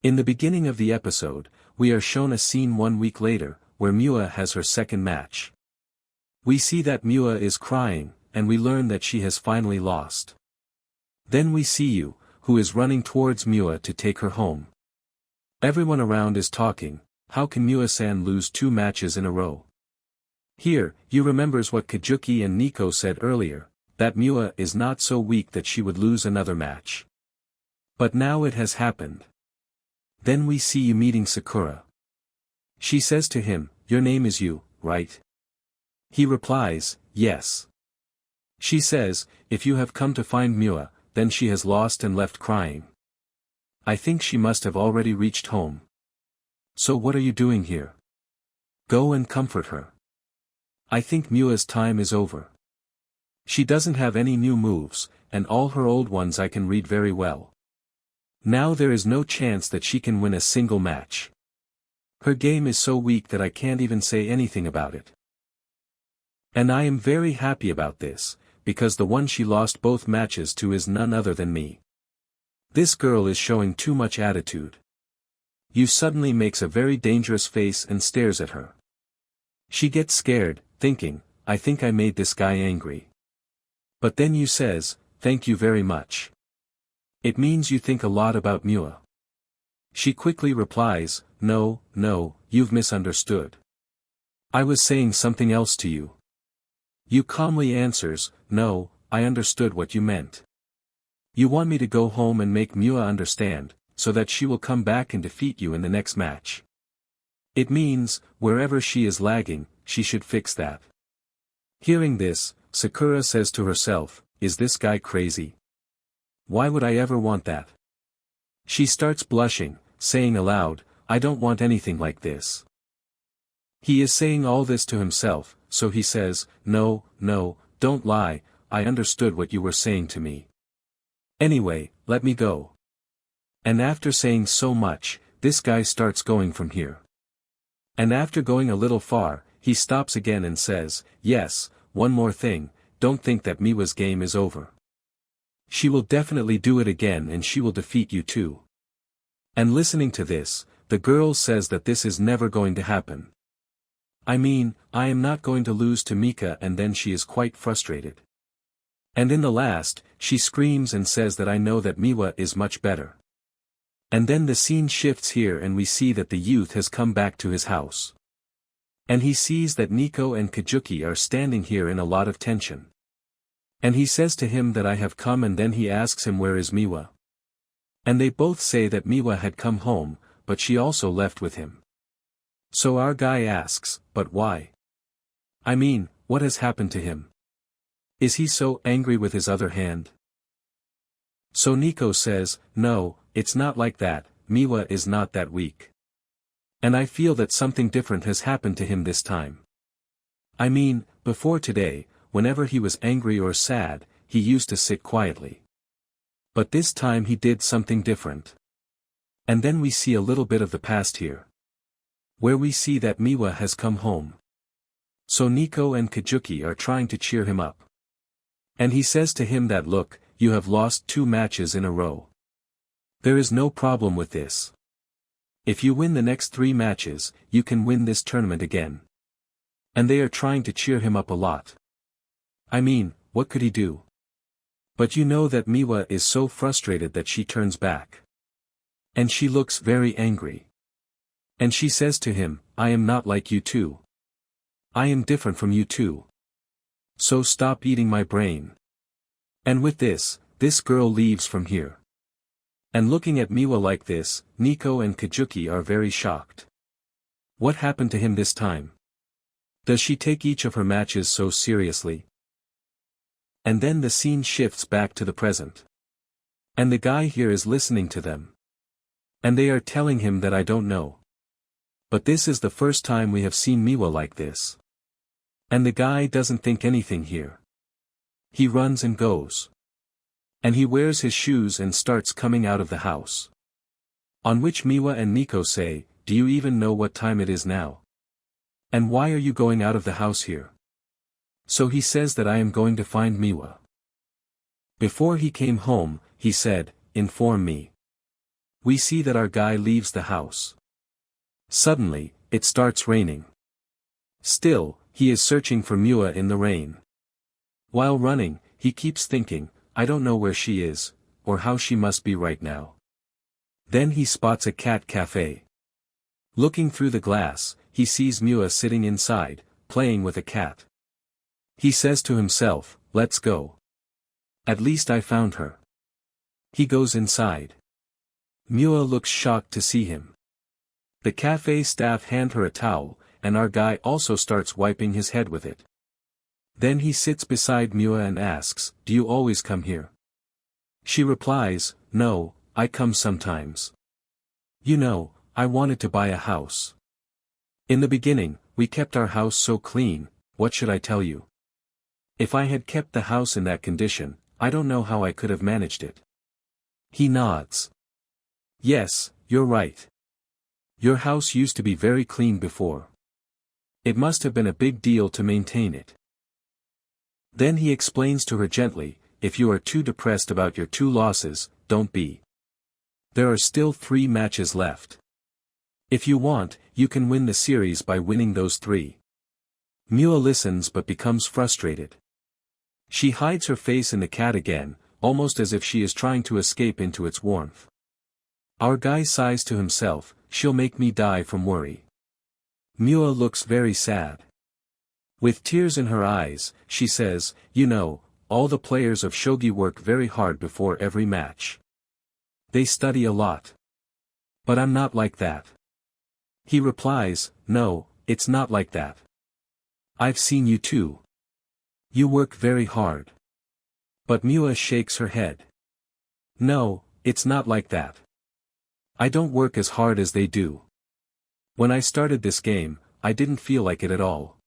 In the beginning of the episode, we are shown a scene 1 week later, where Miwa has her second match. We see that Miwa is crying, and we learn that she has finally lost. Then we see Yu, who is running towards Miwa to take her home. Everyone around is talking, how can Miwa-san lose 2 matches in a row? Here, Yu remembers what Kajuki and Nico said earlier, that Miwa is not so weak that she would lose another match. But now it has happened. Then we see Yu meeting Sakura. She says to him, "Your name is Yu, right?" He replies, "Yes." She says, "If you have come to find Miwa, then she has lost and left crying. I think she must have already reached home. So what are you doing here? Go and comfort her. I think Miwa's time is over. She doesn't have any new moves, and all her old ones I can read very well. Now there is no chance that she can win a single match. Her game is so weak that I can't even say anything about it. And I am very happy about this, because the one she lost both matches to is none other than me. This girl is showing too much attitude." Yu suddenly makes a very dangerous face and stares at her. She gets scared, thinking, "I think I made this guy angry." But then Yu says, "Thank you very much. It means you think a lot about Miwa." She quickly replies, No, you've misunderstood. I was saying something else to you." Yu calmly answers, "No, I understood what you meant. You want me to go home and make Miwa understand, so that she will come back and defeat you in the next match. It means, wherever she is lagging, she should fix that." Hearing this, Sakura says to herself, "Is this guy crazy? Why would I ever want that?" She starts blushing, saying aloud, "I don't want anything like this." He is saying all this to himself, so he says, No, don't lie, I understood what you were saying to me. Anyway, let me go." And after saying so much, this guy starts going from here. And after going a little far, he stops again and says, "Yes, one more thing, don't think that Miwa's game is over. She will definitely do it again and she will defeat you too." And listening to this, the girl says that this is never going to happen. I mean, I am not going to lose to Mika, and then she is quite frustrated. And in the last, she screams and says that I know that Miwa is much better. And then the scene shifts here and we see that the youth has come back to his house. And he sees that Nico and Kajuki are standing here in a lot of tension. And he says to him that I have come, and then he asks him where is Miwa. And they both say that Miwa had come home, but she also left with him. So our guy asks, "But why? I mean, what has happened to him? Is he so angry with his other hand?" So Nico says, "No, it's not like that, Miwa is not that weak. And I feel that something different has happened to him this time. I mean, before today, whenever he was angry or sad, he used to sit quietly. But this time he did something different." And then we see a little bit of the past here, where we see that Miwa has come home. So Nico and Kajuki are trying to cheer him up. And he says to him that look, you have lost 2 matches in a row. There is no problem with this. If you win the next 3 matches, you can win this tournament again. And they are trying to cheer him up a lot. I mean, what could he do? But you know that Miwa is so frustrated that she turns back. And she looks very angry. And she says to him, I am not like you two. I am different from you two. So stop eating my brain. And with this girl leaves from here. And looking at Miwa like this, Nico and Kajuki are very shocked. What happened to him this time? Does she take each of her matches so seriously? And then the scene shifts back to the present. And the guy here is listening to them. And they are telling him that I don't know. But this is the first time we have seen Miwa like this. And the guy doesn't think anything here. He runs and goes. And he wears his shoes and starts coming out of the house. On which Miwa and Nico say, do you even know what time it is now? And why are you going out of the house here? So he says that I am going to find Miwa. Before he came home, he said, inform me. We see that our guy leaves the house. Suddenly, it starts raining. Still, he is searching for Mua in the rain. While running, he keeps thinking, I don't know where she is, or how she must be right now. Then he spots a cat cafe. Looking through the glass, he sees Mua sitting inside, playing with a cat. He says to himself, let's go. At least I found her. He goes inside. Mua looks shocked to see him. The cafe staff hand her a towel, and our guy also starts wiping his head with it. Then he sits beside Mua and asks, do you always come here? She replies, no, I come sometimes. You know, I wanted to buy a house. In the beginning, we kept our house so clean, what should I tell you? If I had kept the house in that condition, I don't know how I could have managed it. He nods. Yes, you're right. Your house used to be very clean before. It must have been a big deal to maintain it. Then he explains to her gently, if you are too depressed about your 2 losses, don't be. There are still 3 matches left. If you want, you can win the series by winning those 3. Mua listens but becomes frustrated. She hides her face in the cat again, almost as if she is trying to escape into its warmth. Our guy sighs to himself, she'll make me die from worry. Mua looks very sad. With tears in her eyes, she says, you know, all the players of shogi work very hard before every match. They study a lot. But I'm not like that. He replies, no, it's not like that. I've seen you too. You work very hard. But Mua shakes her head. No, it's not like that. I don't work as hard as they do. When I started this game, I didn't feel like it at all.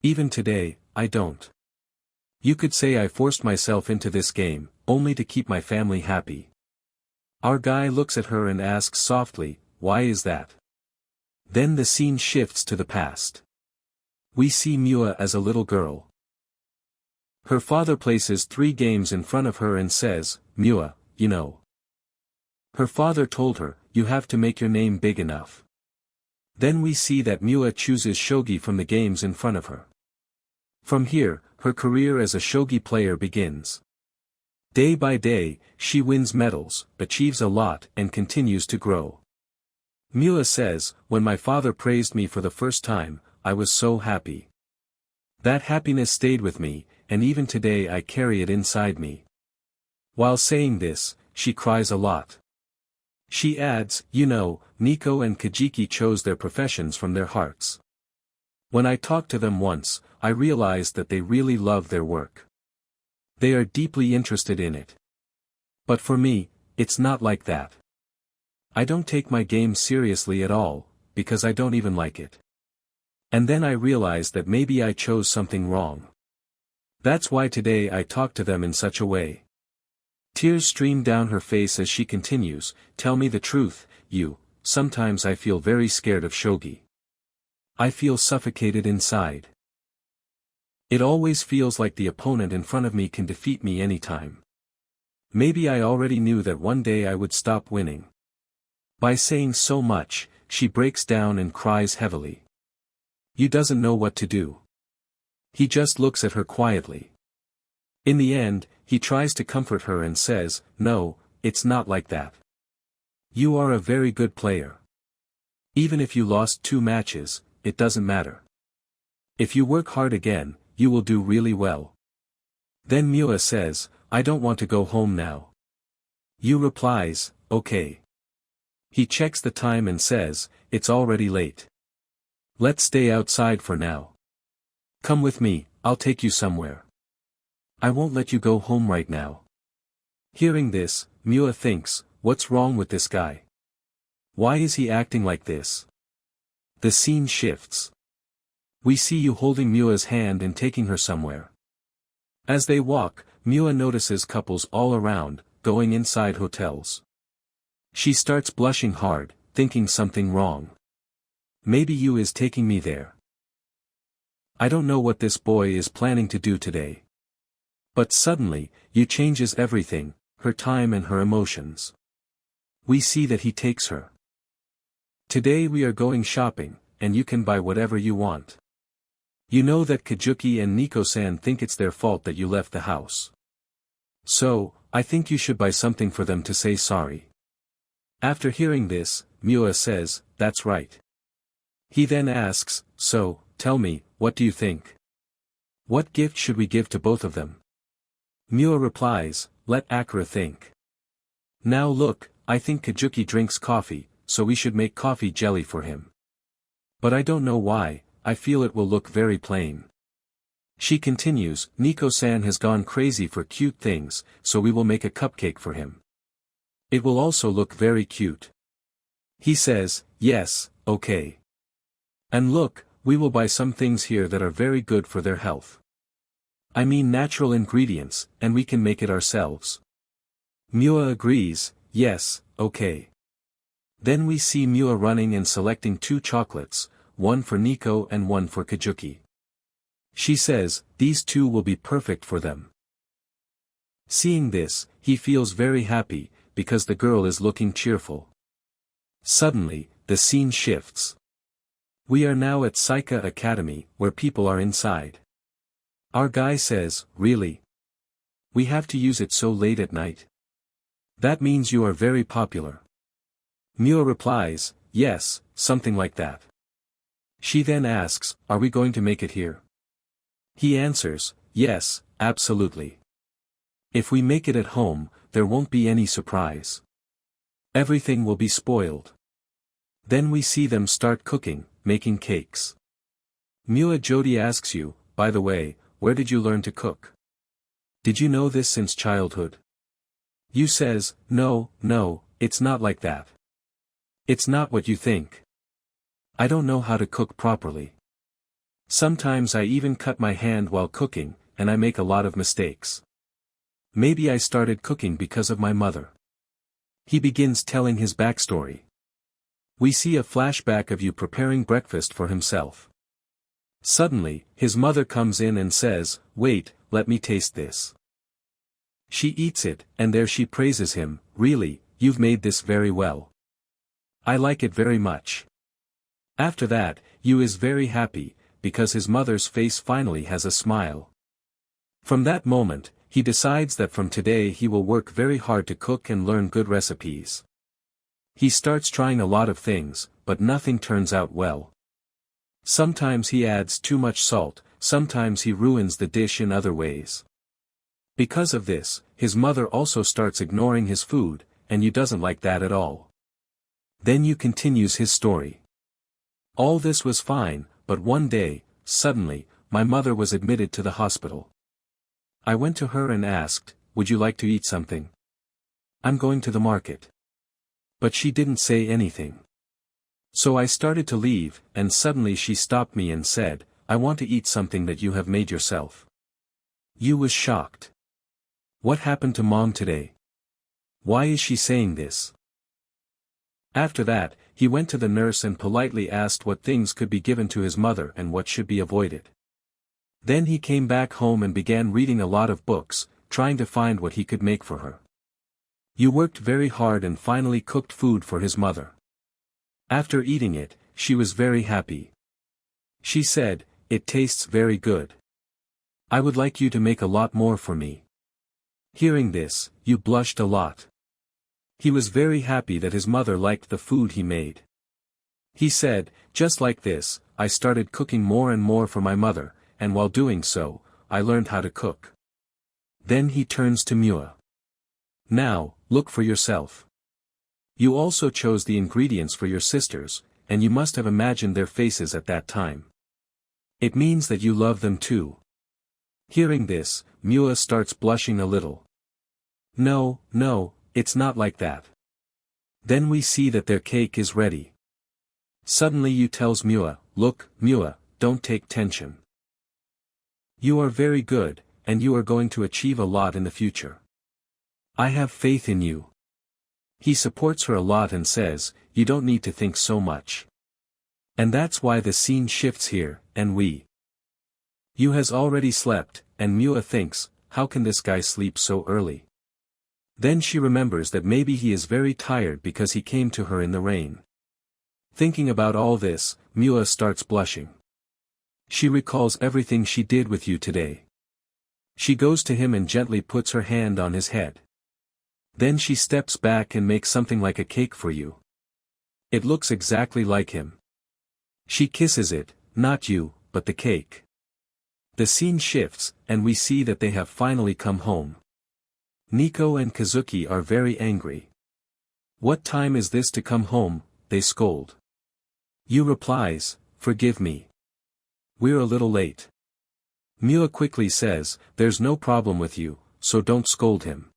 Even today, I don't. You could say I forced myself into this game, only to keep my family happy. Our guy looks at her and asks softly, why is that? Then the scene shifts to the past. We see Mua as a little girl. Her father places 3 games in front of her and says, Mua, you know. Her father told her, you have to make your name big enough. Then we see that Mua chooses shogi from the games in front of her. From here, her career as a shogi player begins. Day by day, she wins medals, achieves a lot and continues to grow. Mua says, when my father praised me for the first time, I was so happy. That happiness stayed with me, and even today I carry it inside me. While saying this, she cries a lot. She adds, you know, Nico and Kajiki chose their professions from their hearts. When I talked to them once, I realized that they really love their work. They are deeply interested in it. But for me, it's not like that. I don't take my game seriously at all, because I don't even like it. And then I realized that maybe I chose something wrong. That's why today I talk to them in such a way. Tears stream down her face as she continues, tell me the truth, sometimes I feel very scared of shogi. I feel suffocated inside. It always feels like the opponent in front of me can defeat me anytime. Maybe I already knew that one day I would stop winning. By saying so much, she breaks down and cries heavily. You doesn't know what to do. He just looks at her quietly. In the end, he tries to comfort her and says, no, it's not like that. You are a very good player. Even if you lost 2 matches, it doesn't matter. If you work hard again, you will do really well. Then Mua says, I don't want to go home now. Yu replies, okay. He checks the time and says, it's already late. Let's stay outside for now. Come with me, I'll take you somewhere. I won't let you go home right now. Hearing this, Mua thinks, what's wrong with this guy? Why is he acting like this? The scene shifts. We see Yu holding Mua's hand and taking her somewhere. As they walk, Mua notices couples all around, going inside hotels. She starts blushing hard, thinking something wrong. Maybe Yu is taking me there. I don't know what this boy is planning to do today. But suddenly, Yu changes everything, her time and her emotions. We see that he takes her. Today we are going shopping, and you can buy whatever you want. You know that Kajuki and Niko-san think it's their fault that you left the house. So, I think you should buy something for them to say sorry. After hearing this, Miwa says, that's right. He then asks, so, tell me, what do you think? What gift should we give to both of them? Miwa replies, let Akira think. Now look, I think Kajuki drinks coffee, so we should make coffee jelly for him. But I don't know why, I feel it will look very plain. She continues, Niko-san has gone crazy for cute things, so we will make a cupcake for him. It will also look very cute. He says, yes, okay. And look, we will buy some things here that are very good for their health. I mean natural ingredients, and we can make it ourselves. Miwa agrees, yes, okay. Then we see Miwa running and selecting 2 chocolates, one for Niko and one for Kajuki. She says, these 2 will be perfect for them. Seeing this, he feels very happy, because the girl is looking cheerful. Suddenly, the scene shifts. We are now at Saika Academy, where people are inside. Our guy says, really? We have to use it so late at night? That means you are very popular. Miwa replies, yes, something like that. She then asks, are we going to make it here? He answers, yes, absolutely. If we make it at home, there won't be any surprise. Everything will be spoiled. Then we see them start cooking, making cakes. Miwa Jody asks you, by the way, where did you learn to cook? Did you know this since childhood? You says, no, it's not like that. It's not what you think. I don't know how to cook properly. Sometimes I even cut my hand while cooking, and I make a lot of mistakes. Maybe I started cooking because of my mother. He begins telling his backstory. We see a flashback of you preparing breakfast for himself. Suddenly, his mother comes in and says, wait, let me taste this. She eats it, and there she praises him, really, you've made this very well. I like it very much. After that, Yu is very happy, because his mother's face finally has a smile. From that moment, he decides that from today he will work very hard to cook and learn good recipes. He starts trying a lot of things, but nothing turns out well. Sometimes he adds too much salt, sometimes he ruins the dish in other ways. Because of this, his mother also starts ignoring his food, and Yu doesn't like that at all. Then Yu continues his story. All this was fine, but one day, suddenly, my mother was admitted to the hospital. I went to her and asked, would you like to eat something? I'm going to the market. But she didn't say anything. So I started to leave, and suddenly she stopped me and said, I want to eat something that you have made yourself. Yu was shocked. What happened to Mom today? Why is she saying this? After that, he went to the nurse and politely asked what things could be given to his mother and what should be avoided. Then he came back home and began reading a lot of books, trying to find what he could make for her. Yu worked very hard and finally cooked food for his mother. After eating it, she was very happy. She said, it tastes very good. I would like you to make a lot more for me. Hearing this, Yu blushed a lot. He was very happy that his mother liked the food he made. He said, just like this, I started cooking more and more for my mother, and while doing so, I learned how to cook. Then he turns to Miwa. Now, look for yourself. You also chose the ingredients for your sisters, and you must have imagined their faces at that time. It means that you love them too. Hearing this, Miwa starts blushing a little. No, it's not like that. Then we see that their cake is ready. Suddenly Yu tells Miwa, look, Miwa, don't take tension. You are very good, and you are going to achieve a lot in the future. I have faith in you. He supports her a lot and says, you don't need to think so much. And that's why the scene shifts here, and Yu has already slept, and Miwa thinks, how can this guy sleep so early? Then she remembers that maybe he is very tired because he came to her in the rain. Thinking about all this, Miwa starts blushing. She recalls everything she did with you today. She goes to him and gently puts her hand on his head. Then she steps back and makes something like a cake for you. It looks exactly like him. She kisses it, not you, but the cake. The scene shifts, and we see that they have finally come home. Nico and Kazuki are very angry. "What time is this to come home?" they scold. Yu replies, "Forgive me. We're a little late." Miwa quickly says, "There's no problem with you, so don't scold him.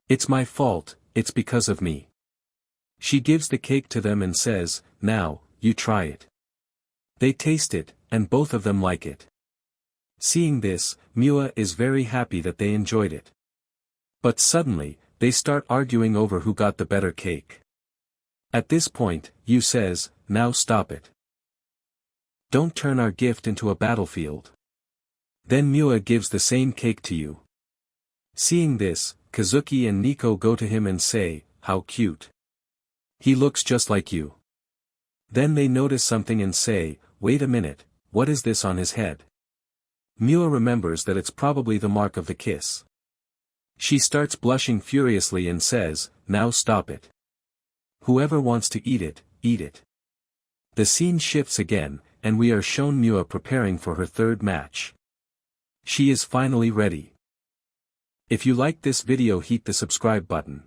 It's my fault, it's because of me." She gives the cake to them and says, "Now, you try it." They taste it, and both of them like it. Seeing this, Miwa is very happy that they enjoyed it. But suddenly, they start arguing over who got the better cake. At this point, Yu says, "Now stop it. Don't turn our gift into a battlefield." Then Miwa gives the same cake to you. Seeing this, Kazuki and Nico go to him and say, "How cute. He looks just like you." Then they notice something and say, "Wait a minute, what is this on his head?" Miwa remembers that it's probably the mark of the kiss. She starts blushing furiously and says, "Now stop it. Whoever wants to eat it, eat it." The scene shifts again, and we are shown Miwa preparing for her third match. She is finally ready. If you liked this video, hit the subscribe button.